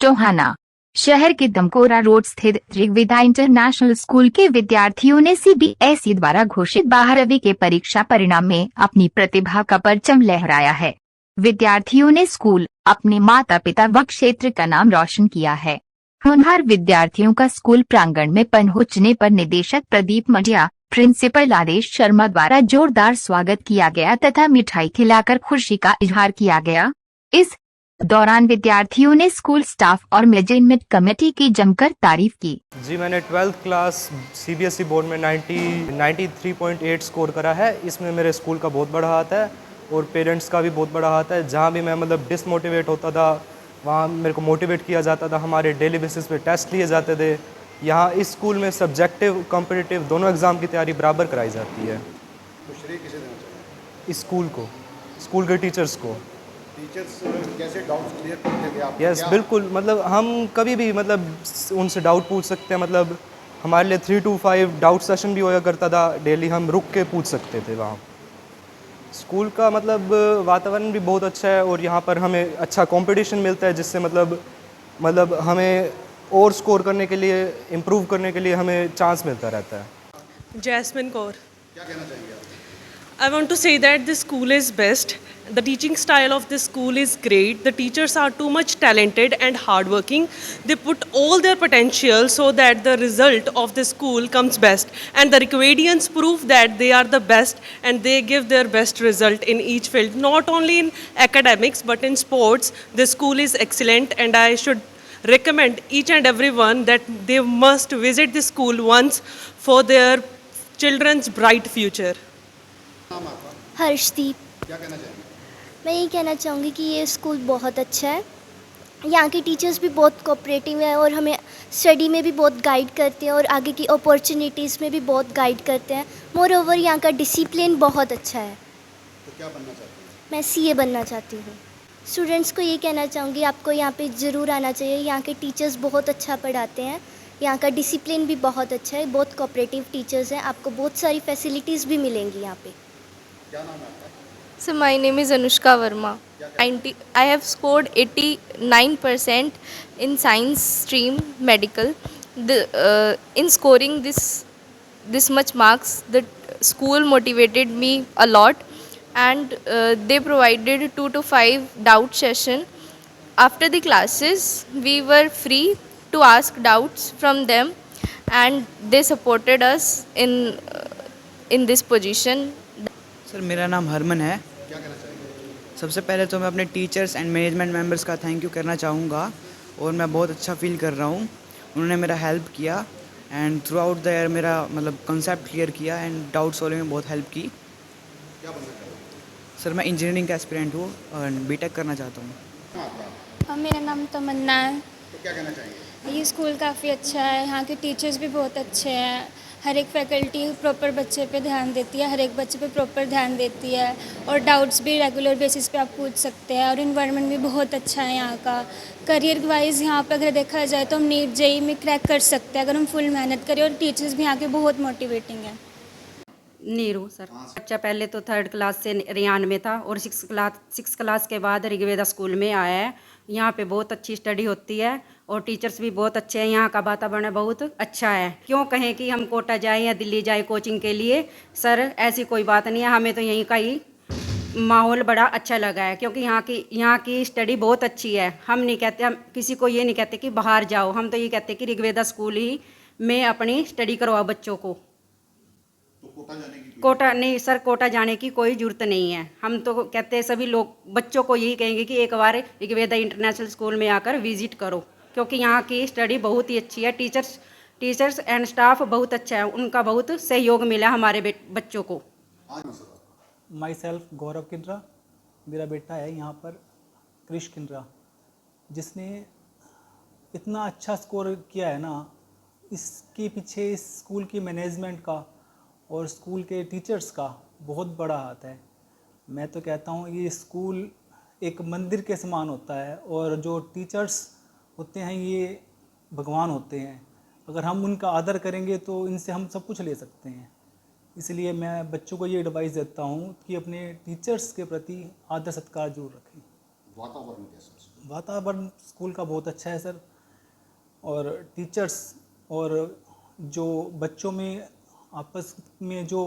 टोहाना शहर के दमकोरा रोड स्थित ऋग्वेदा इंटरनेशनल स्कूल के विद्यार्थियों ने सीबीएसई द्वारा घोषित 12वीं के परीक्षा परिणाम में अपनी प्रतिभा का परचम लहराया है। विद्यार्थियों ने स्कूल, अपने माता पिता व क्षेत्र का नाम रोशन किया है। होनहार विद्यार्थियों का स्कूल प्रांगण में पहुंचने पर निदेशक प्रदीप मटिया, प्रिंसिपल आदेश शर्मा द्वारा जोरदार स्वागत किया गया तथा मिठाई खिलाकर खुशी का इजहार किया गया। इस दौरान विद्यार्थियों ने स्कूल स्टाफ और मैनेजमेंट कमेटी की जमकर तारीफ की। जी, मैंने 12th क्लास सीबीएसई बोर्ड में 93.8 स्कोर करा है। इसमें मेरे स्कूल का बहुत बड़ा हाथ है और पेरेंट्स का भी बहुत बड़ा हाथ है। जहाँ भी मैं डिसमोटिवेट होता था वहाँ मेरे को मोटिवेट किया जाता था। हमारे डेली बेसिस पे टेस्ट लिए जाते थे। यहाँ इस स्कूल में सब्जेक्टिव कॉम्पिटिटिव दोनों एग्ज़ाम की तैयारी बराबर कराई जाती है। तो श्रेय किसे देना चाहिए? इस स्कूल को, स्कूल के टीचर्स को। टीचर्स कैसे डाउट्स क्लियर करते थे आप? यस, बिल्कुल। हम कभी भी उनसे डाउट पूछ सकते हैं। हमारे लिए 3 to 5 डाउट सेशन भी होया करता था डेली। हम रुक के पूछ सकते थे वहाँ। स्कूल का वातावरण भी बहुत अच्छा है और यहाँ पर हमें अच्छा कंपटीशन मिलता है, जिससे हमें और स्कोर करने के लिए, इम्प्रूव करने के लिए हमें चांस मिलता रहता है। जैस्मिन कौर। क्या कहना चाहेंगे आप? I want to say that this school is best. The teaching style of this school is great. The teachers are too much talented and hardworking. They put all their potential so that the result of the school comes best. And the Rikvedians prove that they are the best and they give their best result in each field. Not only in academics but in sports. The school is excellent and I should recommend each and everyone that they must visit the school once for their children's bright future. नाम आपका? हर्षदीप। क्या कहना चाहेंगे? मैं ये कहना चाहूँगी कि ये स्कूल बहुत अच्छा है। यहाँ के टीचर्स भी बहुत कोऑपरेटिव हैं और हमें स्टडी में भी बहुत गाइड करते हैं और आगे की अपॉर्चुनिटीज़ में भी बहुत गाइड करते हैं। मोर ओवर यहाँ का डिसिप्लिन बहुत अच्छा है। तो क्या बनना चाहते हैं? मैं सीए बनना चाहती हूँ। स्टूडेंट्स को ये कहना चाहूँगी आपको यहाँ पे ज़रूर आना चाहिए। यहाँ के टीचर्स बहुत अच्छा पढ़ाते हैं। यहाँ का डिसिप्लिन भी बहुत अच्छा है। बहुत कोऑपरेटिव टीचर्स हैं। आपको बहुत सारी फैसिलिटीज़ भी मिलेंगी यहाँ पे। क्या नाम है आपका? So my name is Anushka Verma. I have scored 89% in science stream medical. In scoring this much marks, the school motivated me a lot, and they provided 2 to 5 doubt session. After the classes, we were free to ask doubts from them, and they supported us in this position. Sir, मेरा नाम हरमन है। क्या कहना चाहेंगे? सबसे पहले तो मैं अपने टीचर्स एंड मैनेजमेंट मेंबर्स का थैंक यू करना चाहूँगा और मैं बहुत अच्छा फील कर रहा हूँ। उन्होंने मेरा हेल्प किया and through out the year मेरा कंसेप्ट क्लियर किया एंड डाउट सॉल्विंग में बहुत हेल्प की। क्या बनना चाहते हैं? सर, मैं इंजीनियरिंग का एस्पिरेंट हूँ और बीटेक करना चाहता हूँ। नाम आपका? मेरा नाम तमन्ना है। तो क्या कहना चाहेंगे? ये स्कूल काफ़ी अच्छा है। यहाँ के टीचर्स भी बहुत अच्छे हैं। हर एक फैकल्टी प्रॉपर बच्चे पे ध्यान देती है, हर एक बच्चे पे प्रॉपर ध्यान देती है और डाउट्स भी रेगुलर बेसिस पे आप पूछ सकते हैं। और इन्वायरमेंट भी बहुत अच्छा है यहाँ का। करियर वाइज यहाँ पे अगर देखा जाए तो हम नीट जेई में क्रैक कर सकते हैं अगर हम फुल मेहनत करें। और टीचर्स भी यहाँ के बहुत मोटिवेटिंग हैं। नीरू सर, बच्चा पहले तो 3rd क्लास से रियान में था और 6 क्लास के बाद ऋग्वेदा स्कूल में आया है। यहाँ पे बहुत अच्छी स्टडी होती है और टीचर्स भी बहुत अच्छे हैं। यहाँ का वातावरण बहुत अच्छा है। क्यों कहें कि हम कोटा जाएं या दिल्ली जाएं कोचिंग के लिए, सर ऐसी कोई बात नहीं है। हमें तो यहीं का ही माहौल बड़ा अच्छा लगा है क्योंकि यहाँ की स्टडी बहुत अच्छी है। हम नहीं कहते, हम किसी को ये नहीं कहते कि बाहर जाओ, हम तो ये कहते कि ऋग्वेदा स्कूल ही में अपनी स्टडी करवाओ बच्चों को। तो कोटा जाने की कोटा नहीं सर, कोटा जाने की कोई ज़रूरत नहीं है। हम तो कहते हैं सभी लोग बच्चों को यही कहेंगे कि एक बार ऋग्वेदा इंटरनेशनल स्कूल में आकर विजिट करो क्योंकि यहाँ की स्टडी बहुत ही अच्छी है। टीचर्स एंड स्टाफ बहुत अच्छा है। उनका बहुत सहयोग मिला हमारे बच्चों को। माई सेल्फ गौरव किंद्रा, मेरा बेटा है यहाँ पर कृष किंद्रा, जिसने इतना अच्छा स्कोर किया है ना। इसके पीछे इस स्कूल की मैनेजमेंट का और स्कूल के टीचर्स का बहुत बड़ा हाथ है। मैं तो कहता हूँ ये स्कूल एक मंदिर के समान होता है और जो टीचर्स होते हैं ये भगवान होते हैं। अगर हम उनका आदर करेंगे तो इनसे हम सब कुछ ले सकते हैं। इसलिए मैं बच्चों को ये एडवाइस देता हूँ कि अपने टीचर्स के प्रति आदर सत्कार जरूर रखें। वातावरण कैसा है? वातावरण स्कूल का बहुत अच्छा है सर, और टीचर्स और जो बच्चों में आपस में जो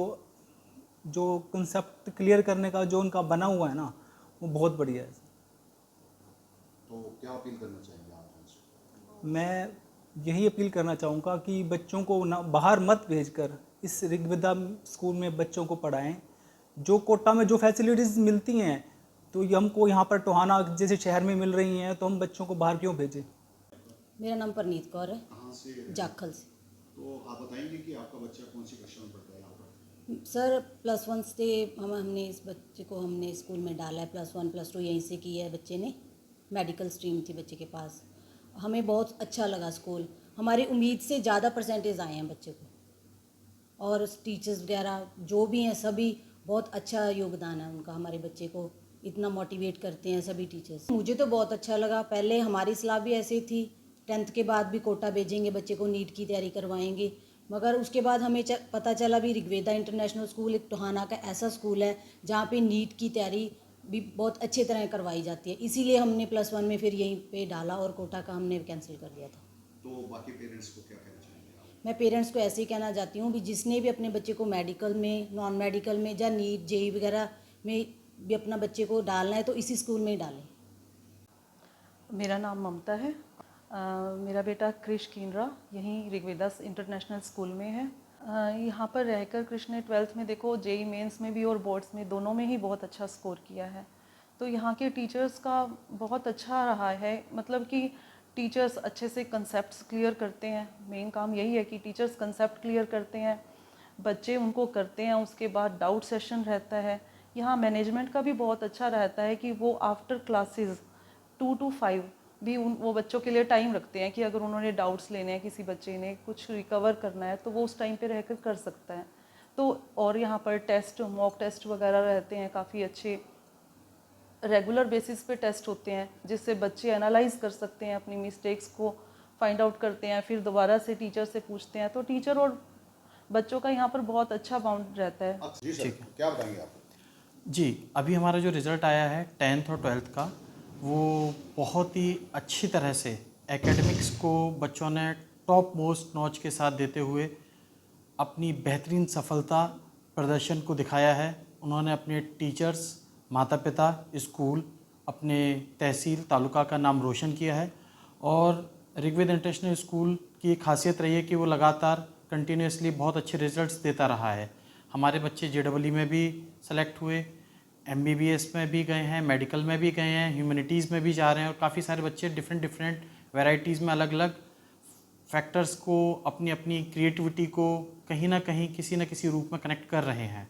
जो कंसेप्ट क्लियर करने का जो उनका बना हुआ है ना, वो बहुत बढ़िया है। तो क्या अपील करना चाहेंगे आप हमसे? मैं यही अपील करना चाहूँगा कि बच्चों को ना बाहर मत भेजकर इस ऋग्वेदा स्कूल में बच्चों को पढ़ाएं। जो कोटा में जो फैसिलिटीज़ मिलती हैं तो ये हमको यहाँ पर टोहाना जैसे शहर में मिल रही हैं, तो हम बच्चों को बाहर क्यों भेजें। मेरा नाम परनीत कौर है, कहाँ से? जाखल से। तो आप बताएंगे कि आपका बच्चा कौन सी कक्षा में पढ़ता है यहाँ पर? सर +1 से हमने इस बच्चे को हमने स्कूल में डाला है। +1 +2 यहीं से की है बच्चे ने। मेडिकल स्ट्रीम थी बच्चे के पास। हमें बहुत अच्छा लगा स्कूल। हमारी उम्मीद से ज़्यादा परसेंटेज आए हैं बच्चे को, और टीचर्स वगैरह जो भी हैं सभी बहुत अच्छा योगदान है उनका। हमारे बच्चे को इतना मोटिवेट करते हैं सभी टीचर्स। मुझे तो बहुत अच्छा लगा। पहले हमारी सलाह भी ऐसी थी 10th के बाद भी कोटा भेजेंगे बच्चे को, नीट की तैयारी करवाएंगे, मगर उसके बाद हमें पता चला भी ऋग्वेदा इंटरनेशनल स्कूल एक टोहाना का ऐसा स्कूल है जहाँ पे नीट की तैयारी भी बहुत अच्छी तरह करवाई जाती है। इसीलिए हमने +1 में फिर यहीं पे डाला और कोटा का हमने कैंसिल कर दिया था। तो बाकी पेरेंट्स को क्या कहना चाहेंगे आप? मैं पेरेंट्स को ऐसे ही कहना चाहती हूँ भी जिसने भी अपने बच्चे को मेडिकल में, नॉन मेडिकल में या नीट जेई वगैरह में भी अपना बच्चे को डालना है तो इसी स्कूल में ही डालें। मेरा नाम ममता है। मेरा बेटा क्रिश किन्रा यहीं ऋग्वेदा इंटरनेशनल स्कूल में है। यहाँ पर रहकर क्रिश ने 12th में देखो जेई मेंस में भी और बोर्ड्स में दोनों में ही बहुत अच्छा स्कोर किया है। तो यहाँ के टीचर्स का बहुत अच्छा रहा है, मतलब कि टीचर्स अच्छे से कंसेप्ट्स क्लियर करते हैं। मेन काम यही है कि टीचर्स कंसेप्ट क्लियर करते हैं, बच्चे उनको करते हैं, उसके बाद डाउट सेशन रहता है। यहाँ मैनेजमेंट का भी बहुत अच्छा रहता है कि वो आफ्टर क्लासेस 2 to 5 भी वो बच्चों के लिए टाइम रखते हैं कि अगर उन्होंने डाउट्स लेने हैं, किसी बच्चे ने कुछ रिकवर करना है तो वो उस टाइम पे रहकर कर सकता है। तो और यहाँ पर टेस्ट, मॉक टेस्ट वगैरह रहते हैं, काफ़ी अच्छे रेगुलर बेसिस पे टेस्ट होते हैं जिससे बच्चे एनालाइज कर सकते हैं, अपनी मिस्टेक्स को फाइंड आउट करते हैं, फिर दोबारा से टीचर से पूछते हैं। तो टीचर और बच्चों का यहाँ पर बहुत अच्छा बाउंड रहता है। जी सर, क्या बताएंगे आप? जी, अभी हमारा जो रिज़ल्ट आया है 10th और 12th का, वो बहुत ही अच्छी तरह से एकेडमिक्स को बच्चों ने टॉप मोस्ट नॉच के साथ देते हुए अपनी बेहतरीन सफलता प्रदर्शन को दिखाया है। उन्होंने अपने टीचर्स, माता पिता, स्कूल, अपने तहसील, तालुका का नाम रोशन किया है। और ऋग्वेद इंटरनेशनल स्कूल की खासियत रही है कि वो लगातार कंटिन्यूसली बहुत अच्छे रिजल्ट्स देता रहा है। हमारे बच्चे JEE में भी सेलेक्ट हुए, MBBS में भी गए हैं, मेडिकल में भी गए हैं, ह्यूमैनिटीज़ में भी जा रहे हैं, और काफ़ी सारे बच्चे डिफरेंट वैरायटीज़ में अलग अलग फैक्टर्स को, अपनी अपनी क्रिएटिविटी को कहीं ना कहीं किसी न किसी रूप में कनेक्ट कर रहे हैं।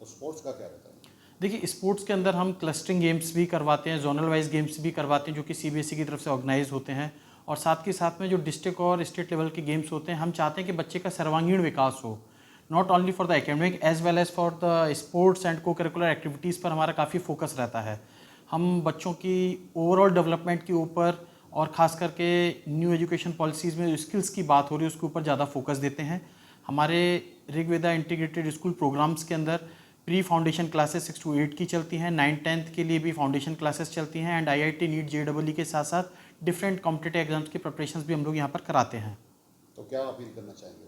तो स्पोर्ट्स का क्या रहता है? देखिए, स्पोर्ट्स के अंदर हम क्लस्टरिंग गेम्स भी करवाते हैं, जोनल वाइज गेम्स भी करवाते हैं जो कि CBSE की तरफ से ऑर्गेनाइज होते हैं, और साथ के साथ में जो डिस्ट्रिक्ट और स्टेट लेवल के गेम्स होते हैं, हम चाहते हैं कि बच्चे का सर्वांगीण विकास हो, not only for the academic as well as for the sports and co-curricular activities पर हमारा काफ़ी फोकस रहता है। हम बच्चों की ओवरऑल डेवलपमेंट के ऊपर, और ख़ास करके न्यू एजुकेशन पॉलिसीज़ में जो स्किल्स की बात हो रही है उसके ऊपर ज़्यादा फोकस देते हैं। हमारे ऋग्वेदा इंटीग्रेटेड स्कूल प्रोग्राम्स के अंदर प्री फाउंडेशन क्लासेस 6 to 8 की चलती हैं, 9th-10th के लिए भी फाउंडेशन क्लासेस चलती हैं, एंड IIT नीट JEE के साथ साथ डिफरेंट कॉम्पिटिटिव एग्जाम्स की प्रिपरेशंस भी हम लोग यहाँ पर कराते हैं। तो क्या अपील करना चाहेंगे?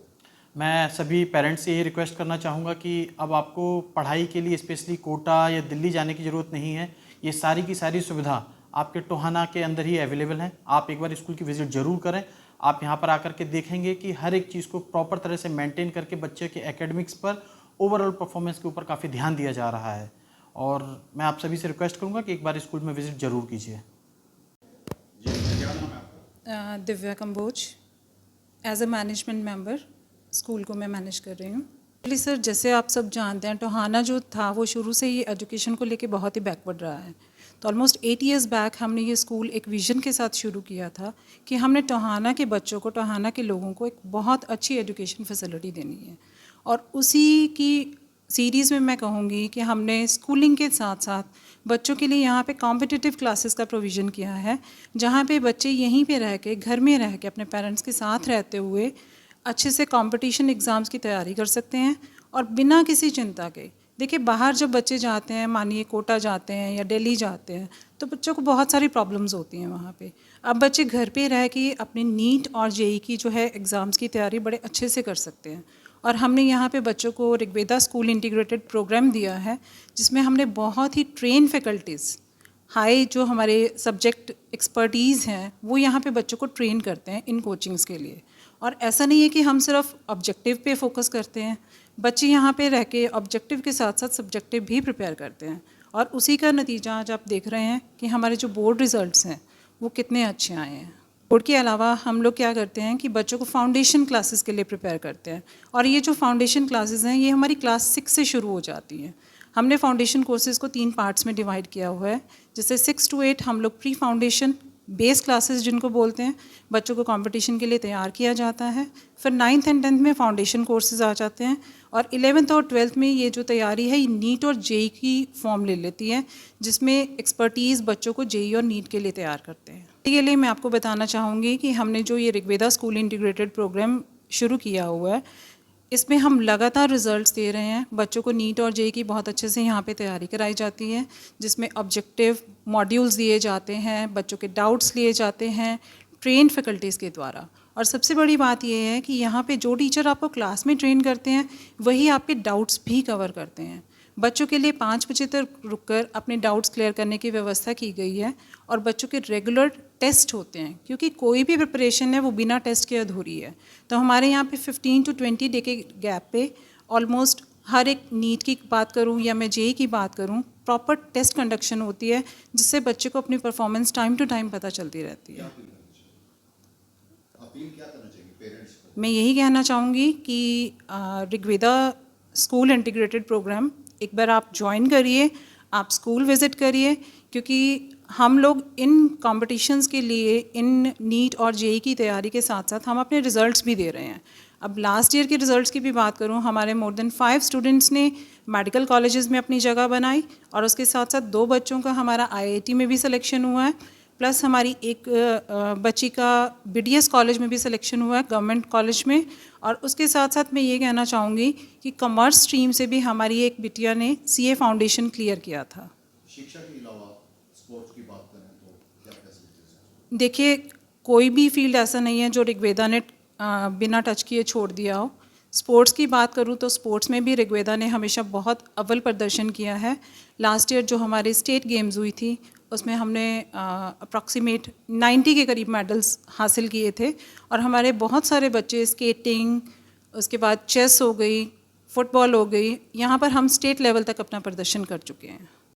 मैं सभी पेरेंट्स से यही रिक्वेस्ट करना चाहूँगा कि अब आपको पढ़ाई के लिए स्पेशली कोटा या दिल्ली जाने की ज़रूरत नहीं है। ये सारी की सारी सुविधा आपके टोहाना के अंदर ही अवेलेबल है। आप एक बार स्कूल की विज़िट ज़रूर करें। आप यहाँ पर आकर के देखेंगे कि हर एक चीज़ को प्रॉपर तरह से मेंटेन करके बच्चे के एकेडमिक्स पर, ओवरऑल परफॉर्मेंस के ऊपर काफ़ी ध्यान दिया जा रहा है। और मैं आप सभी से रिक्वेस्ट करूँगा कि एक बार स्कूल में विज़िट ज़रूर कीजिए। क्या नाम है आपका? Divya Kamboj. As a management member school को मैं मैनेज कर रही हूँ। एक्चुअली सर, जैसे आप सब जानते हैं, टोहाना जो था वो शुरू से ही एजुकेशन को लेके बहुत ही बैकवर्ड रहा है। तो ऑलमोस्ट 8 years बैक हमने ये स्कूल एक विज़न के साथ शुरू किया था कि हमने टोहाना के बच्चों को, टोहाना के लोगों को एक बहुत अच्छी एजुकेशन फैसिलिटी देनी है। और उसी की सीरीज़ में मैं कहूँगी कि हमने स्कूलिंग के साथ साथ बच्चों के लिए यहाँ पे कॉम्पिटिटिव क्लासेस का प्रोविज़न किया है, जहाँ पे बच्चे यहीं पे रह के, घर में रह के, अपने पेरेंट्स के साथ रहते हुए अच्छे से कंपटीशन एग्ज़ाम्स की तैयारी कर सकते हैं, और बिना किसी चिंता के देखिए बाहर जब बच्चे जाते हैं, मानिए कोटा जाते हैं या दिल्ली जाते हैं, तो बच्चों को बहुत सारी प्रॉब्लम्स होती हैं वहाँ पे। अब बच्चे घर पे रह के अपने नीट और जेई की जो है एग्ज़ाम्स की तैयारी बड़े अच्छे से कर सकते हैं। और हमने यहाँ पे बच्चों को ऋग्वेदा स्कूल इंटीग्रेटेड प्रोग्राम दिया है, जिसमें हमने बहुत ही ट्रेन फैकल्टीज़, हाई जो हमारे सब्जेक्ट एक्सपर्टीज़ हैं, वो यहाँ पे बच्चों को ट्रेन करते हैं इन कोचिंग्स के लिए। और ऐसा नहीं है कि हम सिर्फ ऑब्जेक्टिव पे फोकस करते हैं, बच्चे यहाँ पे रह के ऑब्जेक्टिव के साथ साथ सब्जेक्टिव भी प्रिपेयर करते हैं। और उसी का नतीजा आज आप देख रहे हैं कि हमारे जो बोर्ड रिज़ल्ट्स हैं वो कितने अच्छे आए हैं। बोर्ड के अलावा हम लोग क्या करते हैं कि बच्चों को फाउंडेशन क्लासेस के लिए प्रिपेयर करते हैं। और ये जो फाउंडेशन क्लासेस हैं ये हमारी क्लास 6 से शुरू हो जाती हैं। हमने फाउंडेशन कोर्सेज़ को 3 पार्ट्स में डिवाइड किया हुआ है, जैसे 6 to 8 हम लोग प्री फाउंडेशन बेस क्लासेस जिनको बोलते हैं, बच्चों को कंपटीशन के लिए तैयार किया जाता है। फिर 9th and 10th में फाउंडेशन कोर्सेज आ जाते हैं, और 11th और 12th में ये जो तैयारी है ये नीट और जेई की फॉर्म ले लेती है, जिसमें एक्सपर्टीज़ बच्चों को जेई और नीट के लिए तैयार करते हैं। इसके लिए मैं आपको बताना चाहूँगी कि हमने जो ये ऋग्वेदा स्कूल इंटीग्रेटेड प्रोग्राम शुरू किया हुआ है, इसमें हम लगातार रिजल्ट्स दे रहे हैं। बच्चों को नीट और जेई की बहुत अच्छे से यहाँ पे तैयारी कराई जाती है, जिसमें ऑब्जेक्टिव मॉड्यूल्स दिए जाते हैं, बच्चों के डाउट्स लिए जाते हैं ट्रेन फैकल्टीज़ के द्वारा। और सबसे बड़ी बात यह है कि यहाँ पे जो टीचर आपको क्लास में ट्रेन करते हैं वही आपके डाउट्स भी कवर करते हैं। बच्चों के लिए 5 बजे तक रुककर अपने डाउट्स क्लियर करने की व्यवस्था की गई है, और बच्चों के रेगुलर टेस्ट होते हैं, क्योंकि कोई भी प्रिपरेशन है वो बिना टेस्ट के अधूरी है। तो हमारे यहाँ पे 15 to 20 डे के गैप पे ऑलमोस्ट हर एक नीट की बात करूँ या मैं जेई की बात करूँ, प्रॉपर टेस्ट कंडक्शन होती है, जिससे बच्चे को अपनी परफॉर्मेंस टाइम टू टाइम पता चलती रहती है। मैं यही कहना चाहूँगी कि ऋग्वेदा स्कूल इंटीग्रेटेड प्रोग्राम एक बार आप ज्वाइन करिए, आप स्कूल विज़िट करिए, क्योंकि हम लोग इन कॉम्पिटिशन्स के लिए, इन नीट और जेई की तैयारी के साथ साथ हम अपने रिज़ल्ट्स भी दे रहे हैं। अब लास्ट ईयर के रिज़ल्ट्स की भी बात करूं, हमारे मोर देन 5 स्टूडेंट्स ने मेडिकल कॉलेजेस में अपनी जगह बनाई, और उसके साथ साथ 2 बच्चों का हमारा IIT में भी सिलेक्शन हुआ है, प्लस हमारी एक बच्ची का BDS कॉलेज में भी सिलेक्शन हुआ है, गवर्नमेंट कॉलेज में। और उसके साथ साथ मैं ये कहना चाहूँगी कि कॉमर्स स्ट्रीम से भी हमारी एक बिटिया ने CA फाउंडेशन क्लियर किया था। शिक्षा के अलावा स्पोर्ट्स की बात करें तो क्या फैसिलिटीज हैं? देखिए, कोई भी फील्ड ऐसा नहीं है जो ऋग्वेदा ने बिना टच किए छोड़ दिया हो। स्पोर्ट्स की बात करूँ तो स्पोर्ट्स में भी ऋग्वेदा ने हमेशा बहुत अव्वल प्रदर्शन किया है। लास्ट ईयर जो हमारी स्टेट गेम्स हुई थी उसमें हमने अप्रॉक्सीमेट 90 के करीब मेडल्स हासिल किए थे, और हमारे बहुत सारे बच्चे स्केटिंग, उसके बाद चेस हो गई, फुटबॉल हो गई, यहाँ पर हम स्टेट लेवल तक अपना प्रदर्शन कर चुके हैं।